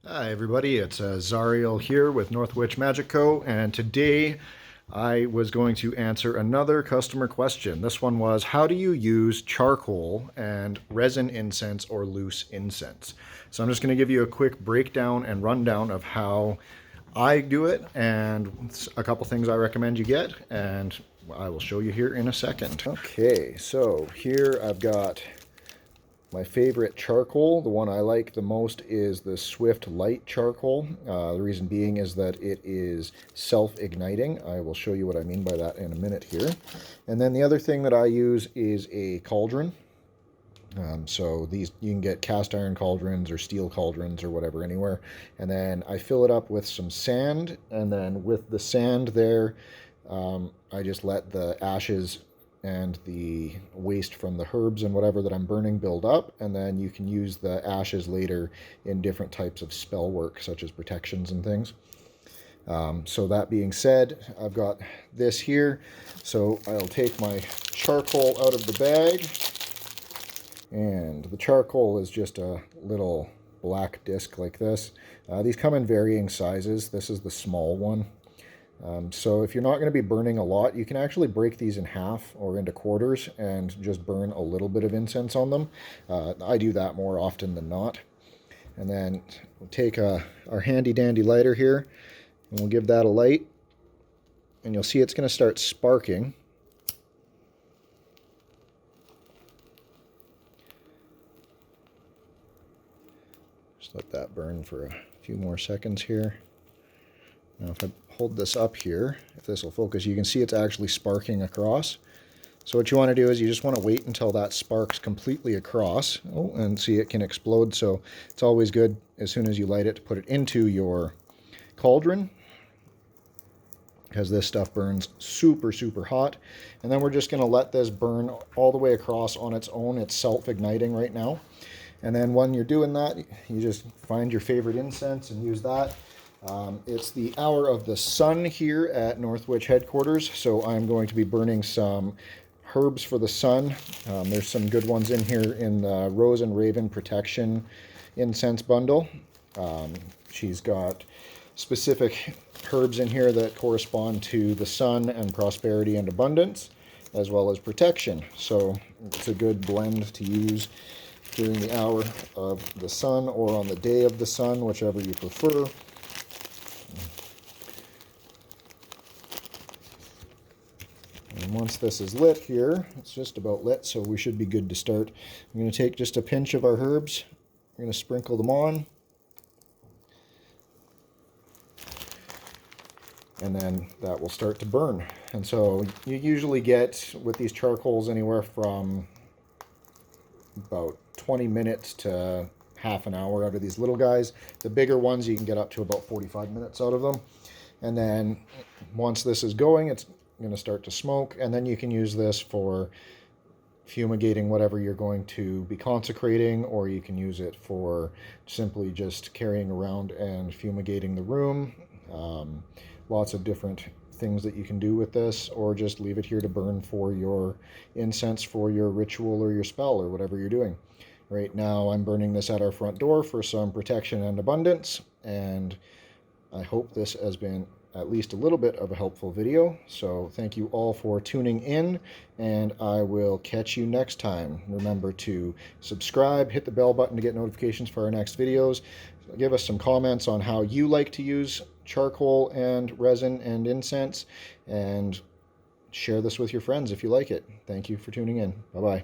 Hi everybody, it's Zariel here with Northwich Magic Co. And today I was going to answer another customer question. This one was, how do you use charcoal and resin incense or loose incense? So I'm just going to give you a quick breakdown and rundown of how I do it and a couple things I recommend you get, and I will show you here in a second. Okay, so here I've got my favorite charcoal. The one I like the most is the Swift Light charcoal. The reason being is that it is self-igniting. I will show you what I mean by that in a minute here. And then the other thing that I use is a cauldron. So these, you can get cast iron cauldrons or steel cauldrons or whatever anywhere. And then I fill it up with some sand, and then with the sand there, I just let the ashes and the waste from the herbs and whatever that I'm burning build up, and then you can use the ashes later in different types of spell work, such as protections and things. So that being said, I've got this here. So I'll take my charcoal out of the bag, and the charcoal is just a little black disc like this. These come in varying sizes. This is the small one. So if you're not going to be burning a lot, you can actually break these in half or into quarters and just burn a little bit of incense on them. I do that more often than not. And then we'll take our handy dandy lighter here, and we'll give that a light. And you'll see it's going to start sparking. Just let that burn for a few more seconds here. Now if I hold this up here, if this will focus, you can see it's actually sparking across. So what you want to do is you just want to wait until that sparks completely across. Oh, and see, it can explode, so it's always good as soon as you light it to put it into your cauldron, because this stuff burns super, super hot. And then we're just going to let this burn all the way across on its own. It's self-igniting right now. And then when you're doing that, you just find your favorite incense and use that. It's the Hour of the Sun here at Northwich headquarters, so I'm going to be burning some herbs for the sun. There's some good ones in here in the Rose and Raven Protection incense bundle. She's got specific herbs in here that correspond to the sun and prosperity and abundance, as well as protection. So it's a good blend to use during the Hour of the Sun or on the Day of the Sun, whichever you prefer. And once this is lit here, it's just about lit, so we should be good to start. I'm going to take just a pinch of our herbs. We're going to sprinkle them on. And then that will start to burn. And so you usually get, with these charcoals, anywhere from about 20 minutes to half an hour out of these little guys. The bigger ones, you can get up to about 45 minutes out of them. And then once this is going, it's going to start to smoke, and then you can use this for fumigating whatever you're going to be consecrating, or you can use it for simply just carrying around and fumigating the room. Lots of different things that you can do with this, or just leave it here to burn for your incense for your ritual or your spell or whatever you're doing. Right now I'm burning this at our front door for some protection and abundance, and I hope this has been at least a little bit of a helpful video. So thank you all for tuning in, and I will catch you next time. Remember to subscribe, hit the bell button to get notifications for our next videos. Give us some comments on how you like to use charcoal and resin and incense, and share this with your friends if you like it. Thank you for tuning in. Bye-bye.